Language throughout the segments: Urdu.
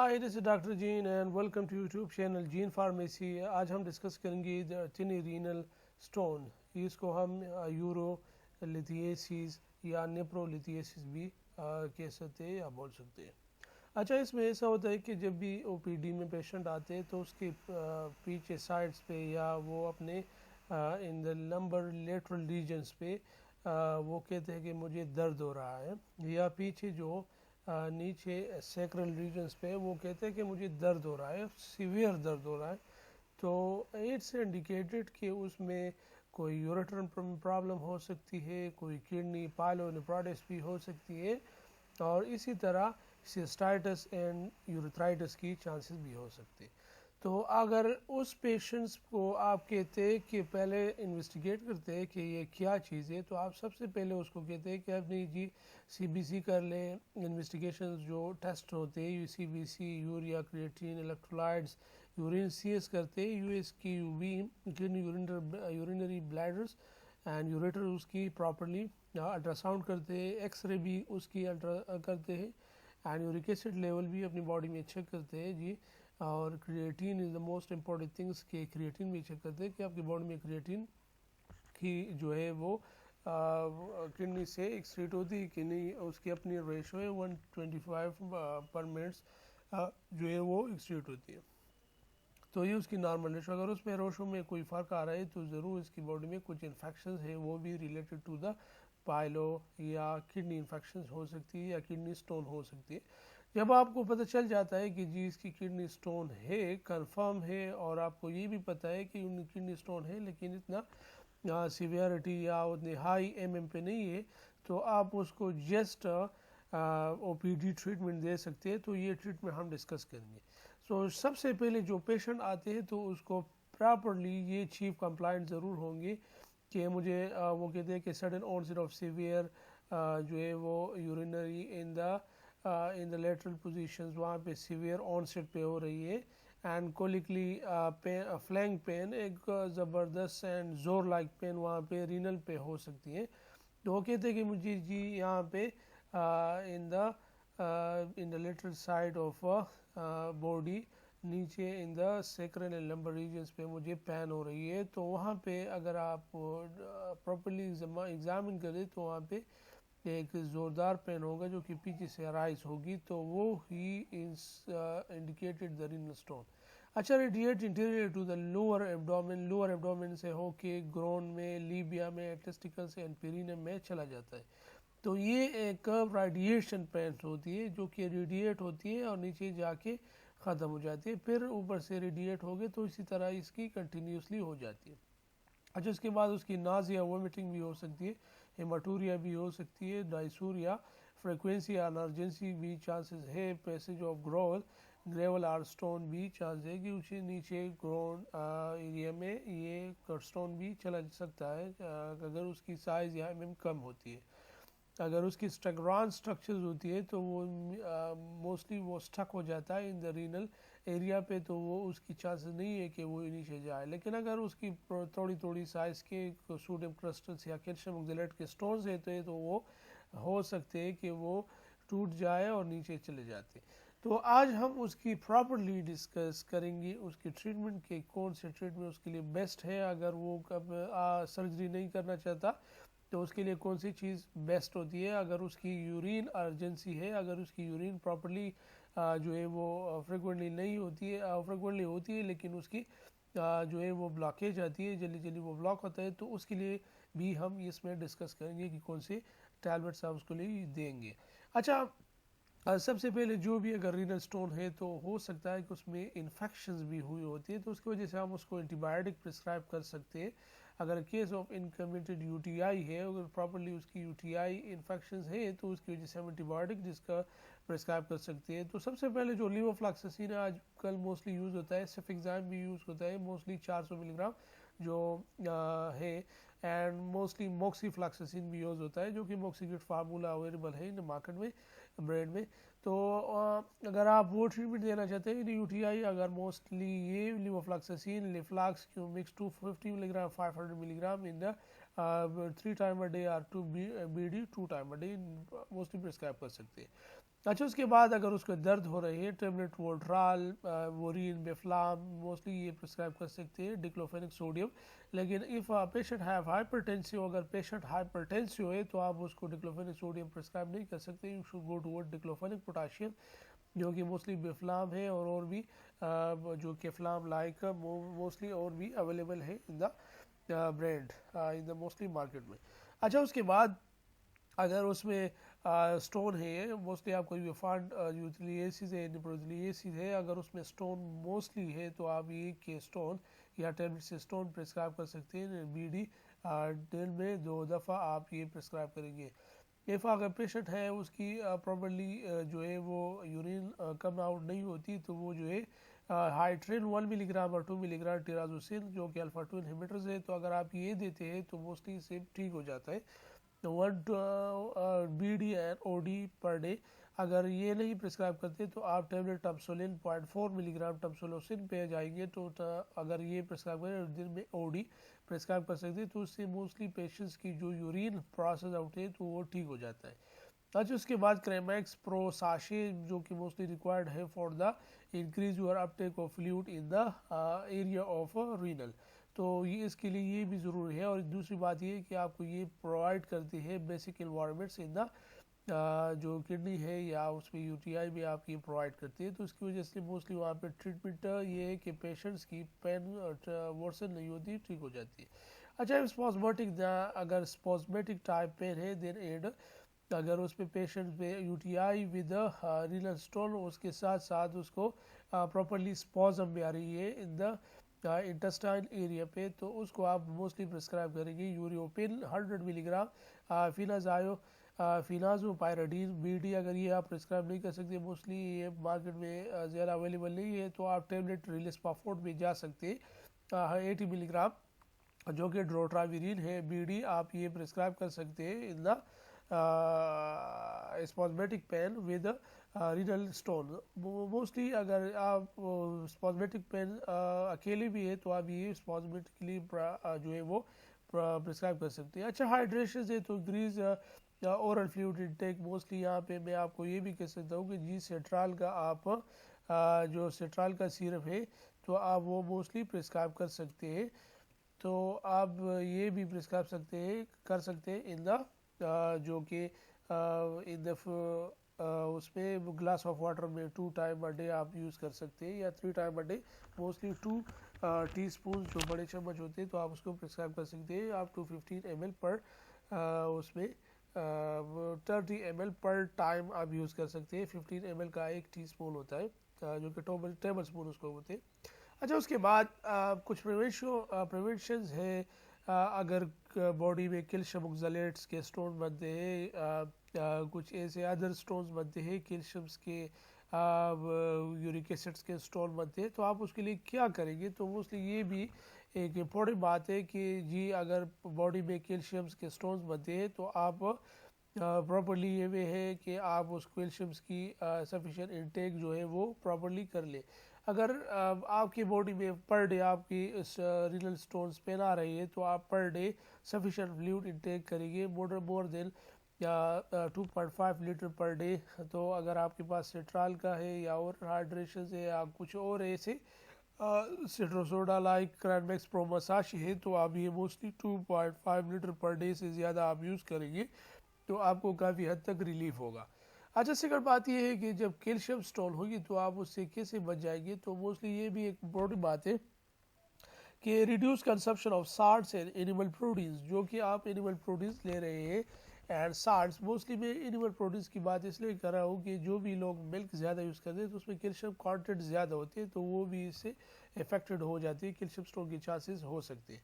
High this is doctor Jain and welcome to YouTube channel Jain pharmacy. آج ہم ڈسکس کریں گے ٹینی رینل سٹون. اس کو ہم یورو لیتھیسس یا نیپرو لیتھیسس بھی کہہ سکتے ہیں یا بول سکتے ہیں. اچھا، اس میں ایسا ہوتا ہے کہ جب بھی او پی ڈی میں پیشنٹ آتے ہیں تو اس کے پیچھے سائڈس پہ یا وہ اپنے ان دا لمبر لیٹرل ریجنس پہ وہ کہتے ہیں کہ مجھے درد ہو رہا ہے، یا پیچھے جو نیچے سیکرل ریجنس پہ وہ کہتے ہیں کہ مجھے درد ہو رہا ہے، سیویئر درد ہو رہا ہے. تو اٹس انڈیکیٹڈ کہ اس میں کوئی یوریٹرن پرابلم ہو سکتی ہے، کوئی کڈنی پائلونیفرائٹس بھی ہو سکتی ہے، اور اسی طرح سسٹائٹس اینڈ یوریتھرائٹس کی چانسز بھی ہو سکتے. تو اگر اس پیشنٹس کو آپ کہتے کہ پہلے انویسٹیگیٹ کرتے کہ یہ کیا چیز ہے، تو آپ سب سے پہلے اس کو کہتے کہ اپنی جی سی بی سی کر لیں. انویسٹیگیشنز جو ٹیسٹ ہوتے ہیں، U C B C, urea, creatinine, electrolytes, urine C S کرتے، U S K U B kidney urinary bladders and ureter اس کی پراپرلی الٹرا ساؤنڈ کرتے، ایکس رے بھی اس کی الٹرا کرتے ہیں، اینڈ یورک ایسڈ لیول بھی اپنی باڈی میں چیک کرتے ہیں جی. اور creatine is the most important things کہ کریٹین بھی چیک کرتے ہیں کہ آپ کی باڈی میں کریٹین کی جو ہے وہ کڈنی سے ایکسکریٹ ہوتی ہے کہ نہیں. اس کی اپنی ریشو ہے 125 پر منٹس جو ہے وہ ایکسکریٹ ہوتی ہے. تو یہ اس کی نارمل ریشو. اگر اس میں ریشو میں کوئی فرق آ رہا ہے تو ضرور اس کی باڈی میں کچھ انفیکشنز ہے، وہ بھی ریلیٹڈ ٹو دا پائلو یا کڈنی انفیکشنز ہو سکتی ہے یا کڈنی سٹون ہو سکتی ہے. جب آپ کو پتہ چل جاتا ہے کہ جی اس کی کڈنی سٹون ہے، کنفرم ہے، اور آپ کو یہ بھی پتہ ہے کہ ان کی کڈنی سٹون ہے لیکن اتنا سیویرٹی یا اتنی ہائی ایم ایم پہ نہیں ہے، تو آپ اس کو جسٹ او پی ڈی ٹریٹمنٹ دے سکتے ہیں. تو یہ ٹریٹمنٹ ہم ڈسکس کریں گے. سو سب سے پہلے جو پیشنٹ آتے ہیں تو اس کو پراپرلی یہ چیف کمپلائنٹ ضرور ہوں گے کہ مجھے وہ کہتے ہیں کہ سڈن آنسٹ آف سیویئر جو ہے وہ urinary in the lateral positions, وہاں پہ سیویئر آنسٹ پہ ہو رہی ہے، اینڈ کولیکلی فلینگ پین، ایک زبردست اینڈ زور لائک پین وہاں پہ رینل پہ ہو سکتی ہے. تو وہ کہتے ہیں کہ مجھے جی یہاں پہ ان the lateral side of body نیچے ان دا سیکرل اینڈ لمبر ریجنس پہ مجھے پین ہو رہی ہے. تو وہاں پہ اگر آپ پراپرلی ایگزامن کریں تو وہاں پہ ایک زوردار پین ہوگا جو کہ پیچھے سے رائز ہوگی، تو وہ ہی is indicated the renal stone. اچھا، radiate anterior to the lower abdomen سے ہو کے گرون میں، لیبیا میں، ٹیسٹیکل سے اینڈ پیرینم میں چلا جاتا ہے. تو یہ ایک ریڈیشن پین ہوتی ہے جو کہ ریڈیٹ ہوتی ہے اور نیچے جا کے ختم ہو جاتی ہے، پھر اوپر سے ریڈیٹ ہوگی، تو اسی طرح اس کی کنٹینیوسلی ہو جاتی ہے. اچھا، اس کے بعد اس کی نازیا، وومیٹنگ بھی ہو سکتی ہے، ہیماٹوریا بھی ہو سکتی ہے، ڈائسوریا، فریکوینسی اور ارجنسی بھی چانسز ہے، پیسج آف گریول اور سٹون بھی چانس ہے کہ اسے نیچے گرون ایریا میں یہ سٹون بھی چلا سکتا ہے اگر اس کی سائز یا ایم کم ہوتی ہے. اگر اس کی اسٹیگران سٹرکچرز ہوتی ہے تو وہ موسٹلی وہ سٹک ہو جاتا ہے ان دا رینل ایریا پہ، تو وہ اس کی چانسز نہیں ہے کہ وہ نیچے جائے. لیکن اگر اس کی تھوڑی سائز کے سوڈیم کرسٹلس یا کیلشیم آکزیلیٹ کے سٹونز ہیں تو وہ ہو سکتے ہیں کہ وہ ٹوٹ جائے اور نیچے چلے جاتے. تو آج ہم اس کی پراپرلی ڈسکس کریں گے اس کی ٹریٹمنٹ کے کون سے ٹریٹمنٹ اس کے لیے بیسٹ ہے. اگر وہ سرجری نہیں کرنا چاہتا تو اس کے لیے کون سی چیز بیسٹ ہوتی ہے. اگر اس کی یورین ارجنسی ہے، اگر اس کی یورین پراپرلی جو ہے وہ فریکوینٹلی نہیں ہوتی ہے، فریکوینٹلی ہوتی ہے لیکن اس کی جو ہے وہ بلاکیج آتی ہے، جلدی وہ بلاک ہوتا ہے، تو اس کے لیے بھی ہم اس میں ڈسکس کریں گے کہ کون سے ٹیبلٹس آپ اس کو لیے دیں گے. اچھا، سب سے پہلے جو بھی اگر رینل سٹون ہے تو ہو سکتا ہے کہ اس میں انفیکشنز بھی ہوئی ہوتی ہے، تو اس کی وجہ سے ہم اس کو اینٹی بائیوٹک پرسکرائب کر سکتے ہیں. اگر case of uncomplicated U T I ہے، اگر پراپرلی اس کی یو ٹی آئی انفیکشنز ہے تو اس کی وجہ سے ہم اینٹی بائیوٹک جس کا پرسکرائب کر سکتے ہیں. تو سب سے پہلے جو لیووفلاکسسین آج کل موسٹلی یوز ہوتا ہے، سیفیکزائم بھی یوز ہوتا ہے موسٹلی 400 ملی گرام جو ہے، اینڈ موسٹلی موکسی فلاکسسین بھی یوز ہوتا ہے جو کہ موکسیگیٹ فارمولا اویلیبل ہے ان مارکیٹ میں، برینڈ میں. تو اگر آپ وہ ٹریٹمنٹ دینا چاہتے ہیں یو ٹی آئی، اگر موسٹلی یہ لیووفلاکسسین، لیفلاکس کیو مکس 250 ملی گرام 500 ملی gram in the 3 time a day اور 2 BD 2 time a day mostly prescribe کر سکتے ہیں. اچھا اس کے بعد اگر اس کو درد ہو رہی ہے ٹیبلٹ وولٹرال وورین بیفلام موسٹلی یہ پرسکرائب کر سکتے ہیں ڈیکلوفینک سوڈیم. لیکن اف پیشنٹ ہیو ہائپرٹینسیو اگر پیشنٹ ہائپرٹینسیو ہے تو آپ اس کو ڈیکلوفینک سوڈیم پرسکرائب نہیں کر سکتے. You should go toward diclofenac potassium جو کہ موسٹلی بیفلام ہے اور بھی جو کیفلام لائک موسٹلی اور بھی اویلیبل ہے in the brand in the mostly market میں. اچھا اس کے بعد اگر اس میں سٹون ہے موسٹلی آپ کو فانڈ یوتھلیسیس ہے نیپروتھلیسیس ہے اگر اس میں سٹون موسٹلی ہے تو آپ یہ کہ سٹون یا ٹیبلٹ سے سٹون پرسکرائب کر سکتے ہیں. بی ڈی دن میں 2 دفعہ آپ یہ پرسکرائب کریں گے. ایف اگر پیشنٹ ہے اس کی پراپرلی جو ہے وہ یورین کم آؤٹ نہیں ہوتی تو وہ جو ہے ہائیڈرین 1 ملی گرام اور 2 ملی گرام ٹیرازوسین جو کہ الفا 2 انہیبیٹرز ہے تو اگر آپ یہ دیتے ہیں تو موسٹلی سے ٹھیک ہو جاتا ہے. 1 B D and O D per day. اگر یہ نہیں پرسکرائب کرتے تو آپ ٹیبلٹ ٹمسولین 0.4 ملی گرام ٹمسولوسین پہ جائیں گے. تو اگر یہ پرسکرائب کریں دن میں او ڈی پرسکرائب کر سکتے تو اس سے موسٹلی پیشنٹس کی جو یورین پروسیس آؤٹ ہے تو وہ ٹھیک ہو جاتا ہے. اچھا اس کے بعد کریمیکس پرو ساشے جو کہ موسٹلی ریکوائرڈ ہے for the increase your up take of fluid in the area of renal. تو یہ اس کے لیے یہ بھی ضروری ہے. اور دوسری بات یہ ہے کہ آپ کو یہ پرووائڈ کرتی ہے بیسک انوائرمنٹس ان دا جو کڈنی ہے یا اس میں یو ٹی آئی میں آپ کی پرووائڈ کرتی ہے. تو اس کی وجہ سے موسٹلی وہاں پہ ٹریٹمنٹ یہ ہے کہ پیشنٹس کی پین ورسن نہیں ہوتی ٹھیک ہو جاتی ہے. اچھا اسپازمیٹک اگر اسپازمیٹک ٹائپ پین ہے دین اینڈ اگر اس پہ پیشنٹ پہ U T I with renal stone اس کے ساتھ ساتھ اس کو پراپرلی اسپازم بھی آ رہی ہے ان دا انٹسٹائن ایریا پہ تو اس کو آپ موسٹلی پرسکرائب کریں گے یوریوپین 100 ملی گرام فینازایو فینازو پائراڈین بی ڈی. اگر یہ آپ پرسکرائب نہیں کر سکتے موسٹلی یہ مارکیٹ میں زیادہ اویلیبل نہیں ہے تو آپ ٹیبلٹ ریلسپافورٹ میں جا سکتے 80 ملی گرام جو کہ ڈروٹراویرین ہے بی ڈی آپ یہ پرسکرائب کر سکتے ہیں in the spasmodic pain with renal stone. Mostly اگر آپ اسپازمیٹک پین اکیلے بھی ہے تو آپ یہ اسپازمیٹکلی جو ہے وہ پرسکرائب کر سکتے ہیں. اچھا ہائیڈریشن ہے تو گریز اورل فلوئڈ انٹیک موسٹلی یہاں پہ میں آپ کو یہ بھی کہہ سکتا ہوں کہ جی سیٹرال کا آپ جو سیٹرال کا سیرپ ہے تو آپ وہ موسٹلی پرسکرائب کر سکتے ہیں. تو آپ یہ بھی پرسکرائب کر سکتے ہیں ان دا جو کہ ان دا اس میں گلاس آف واٹر میں 2 ٹائم اے ڈے آپ یوز کر سکتے ہیں یا 3 time a day mostly 2 T spoon جو بڑے چمچ ہوتے ہیں تو آپ اس کو پرسکرائب کر سکتے ہیں. آپ 215 ml پر اس میں 30 ml پر ٹائم آپ یوز کر سکتے ہیں. 15 ml کا ایک ٹی اسپون ہوتا ہے جو کہ ٹیبل اسپون اس کو ہوتے ہیں. اچھا اس کے بعد کچھ پریونشنز ہے اگر باڈی میں کیلشیم آکزالیٹس کے سٹون بنتے ہیں کچھ ایسے ادر سٹونز بنتے ہیں کیلشیمس کے یورک ایسڈس کے سٹون بنتے ہیں تو آپ اس کے لیے کیا کریں گے. تو موسٹلی یہ بھی ایک امپورٹنٹ بات ہے کہ جی اگر باڈی میں کیلشیمس کے سٹونز بنتے ہیں تو آپ پراپرلی یہ ہے کہ آپ اس کیلشیمس کی سفیشینٹ انٹیک جو ہے وہ پراپرلی کر لیں. اگر آپ کی باڈی میں پر ڈے آپ کی رینل سٹونز پین آ رہی ہے تو آپ per day sufficient fluid intake کریں گے مور دین 2.5 لیٹر پر ڈے. تو اگر آپ کے پاس سیٹرال کا ہے یا اور ہائیڈریشن ہے یا کچھ اور ایسے سیٹروسوڈا لائک کرینمیکس پروماساش ہے تو آپ یہ موسٹلی 2.5 لیٹر پر ڈے سے زیادہ آپ یوز کریں گے تو آپ کو کافی حد تک ریلیف ہوگا. اچھا سیکنڈ بات یہ ہے کہ جب کیلشیم سٹون ہوگی تو آپ اس سے کیسے بچ جائیں گے. تو موسٹلی یہ بھی ایک امپورٹنٹ بات ہے کہ reduce consumption of Salts and animal proteins جو کہ آپ اینیمل پروٹینز لے رہے ہیں اینڈ سالٹس. موسٹلی میں اینیمل پروٹینز کی بات اس لیے کر رہا ہوں کہ جو بھی لوگ ملک زیادہ یوز کرتے ہیں تو اس میں کیلشیم کانٹینٹ زیادہ ہوتے ہیں تو وہ بھی اس سے افیکٹڈ ہو جاتی ہے کیلشیم سٹون کی چانسز ہو سکتے ہیں.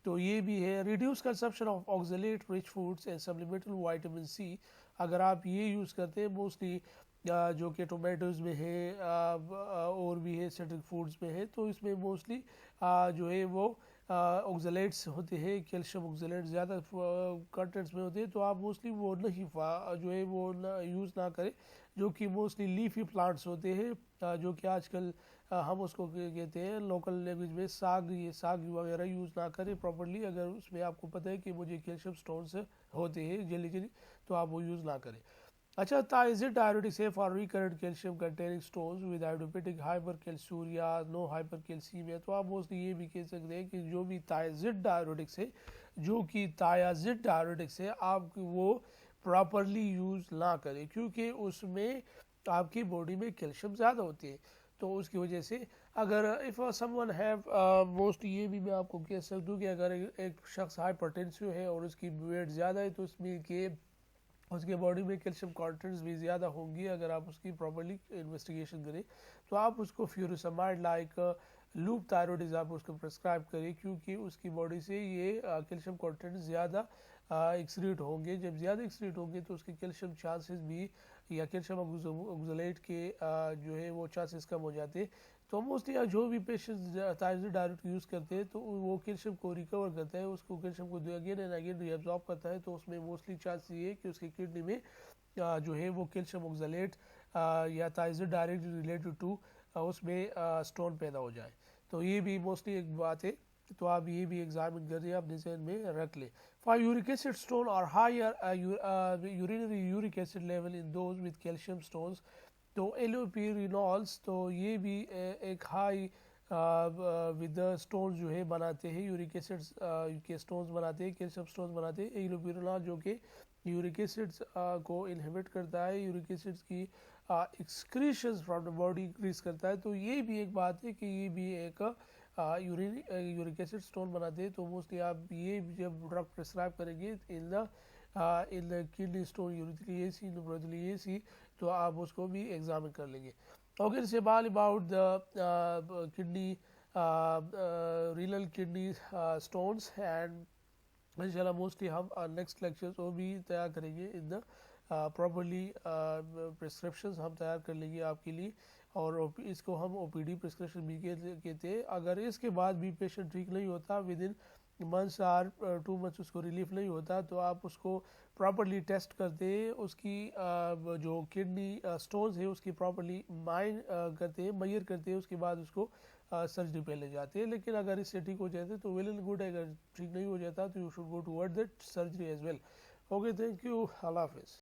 تو یہ بھی ہے reduce consumption of oxalate rich foods and supplemental vitamin C. اگر آپ یہ یوز کرتے ہیں موسٹلی جو کہ ٹومیٹوز میں ہے اور بھی ہے سٹرک فوڈز میں ہے تو اس میں موسٹلی جو ہے وہ آکزالیٹس ہوتے ہیں کیلشیم آکزالیٹ زیادہ کنٹینٹس میں ہوتے ہیں تو آپ موسٹلی وہ نہیں جو ہے وہ یوز نہ کریں جو کہ موسٹلی لیفی پلانٹس ہوتے ہیں جو کہ آج کل ہم اس کو کہتے ہیں لوکل لینگویج میں ساگ وغیرہ یوز نہ کریں پراپرلی. اگر اس میں آپ کو پتہ ہے کہ مجھے کیلشیم سٹونز ہوتے ہیں جلی تو آپ وہ یوز نہ کریں. اچھا thiazide diuretics ہے for recurrent calcium containing stones with idiopathic hypercalciuria no hypercalcemia. تو آپ موسٹلی یہ بھی کہہ سکتے ہیں کہ جو بھی thiazide diuretics ہے آپ وہ پراپرلی یوز نہ کریں کیونکہ اس میں آپ کی باڈی میں کیلشیم زیادہ ہوتی ہے. تو اس کی وجہ سے اگر if someone have موسٹلی یہ بھی میں آپ کو کہہ سکتا ہوں کہ اگر ایک شخص ہائپرٹینسو ہے اور اس کی ویٹ زیادہ ہے تو اس میں کہ اس کے باڈی میں کیلشیم کانٹینٹس بھی زیادہ ہوں گی. اگر آپ اس کی پراپرلی انویسٹیگیشن کریں تو آپ اس کو فیوروسمائڈ لائک لوپ تھائرائڈز آپ اس کو پرسکرائب کریں کیونکہ اس کی باڈی سے یہ کیلشیم کانٹینٹ زیادہ ایکسریٹ ہوں گے. جب زیادہ ایکسریٹ ہوں گے تو اس کے کیلشیم چانسز بھی یا کیلشیم آکزالیٹ کے جو ہے وہ چانسز کم ہو جاتے. تو موسٹلی جو بھی پیشنٹ thiazide diuretic یوز کرتے ہیں تو وہ کیلشیم کو ریکور کرتا ہے, اس کو کیلشیم کو again and again reabsorb کرتا ہے. تو اس میں موسٹلی چانس یہ ہے کہ اس کی کڈنی میں جو ہے وہ کیلشیم آکزالیٹ یا thiazide diuretic ریلیٹڈ ٹو اس میں اسٹون پیدا ہو جائے. تو یہ بھی موسٹلی ایک بات ہے, تو آپ یہ بھی ایگزامن کریے, اپنے ذہن میں رکھ لیں. For uric acid stone or higher urinary uric acid level in those with calcium stones, تو ایلوپیرینولز تو یہ بھی ایک ہائی ود اسٹونز جو ہے بناتے ہیں, یورک ایسڈ کے اسٹونز بناتے ہیں, کیلشیم اسٹونز بناتے ہیں. ایلوپیرینول جو کہ یورک ایسڈ کو انہیبٹ کرتا ہے, یورک ایسڈ کی ایکسکریشنز فرام دا باڈی انکریز کرتا ہے. تو یہ بھی ایک بات ہے کہ یہ بھی ایک یورک ایسڈ اسٹون بناتے ہیں. تو موسٹلی آپ یہ جب ڈرگ پرسکرائب کریں گے in the kidney stone urethriaceae nephrotheliaceae تو آپ اس کو بھی ایگزامن کر لیں گے. Okay, it's about the kidney renal kidney stones and انشاءاللہ موسٹلی ہم نیکسٹ لیکچرز وہ بھی تیار کریں گے ان دا پراپرلی پرسکرپشنز ہم تیار کر لیں گے آپ کے لیے, اور اس کو ہم او پی ڈی پرسکرپشن بھی کہتے ہیں. اگر اس کے بعد بھی پیشنٹ ٹھیک نہیں ہوتا ود ان منتھس اور 2 months اس کو ریلیف نہیں ہوتا تو آپ اس کو پراپرلی ٹیسٹ کرتے ہیں, اس کی جو کڈنی سٹونز ہے اس کی پراپرلی مائن کرتے ہیں, میئر کرتے ہیں, اس کے بعد اس کو سرجری پہ لے جاتے ہیں. لیکن اگر اس سے ٹھیک ہو جاتے تو ویل اینڈ گڈ, اگر ٹھیک نہیں ہو جاتا تو you should go toward that surgery as well. Okay, thank you, اللہ حافظ.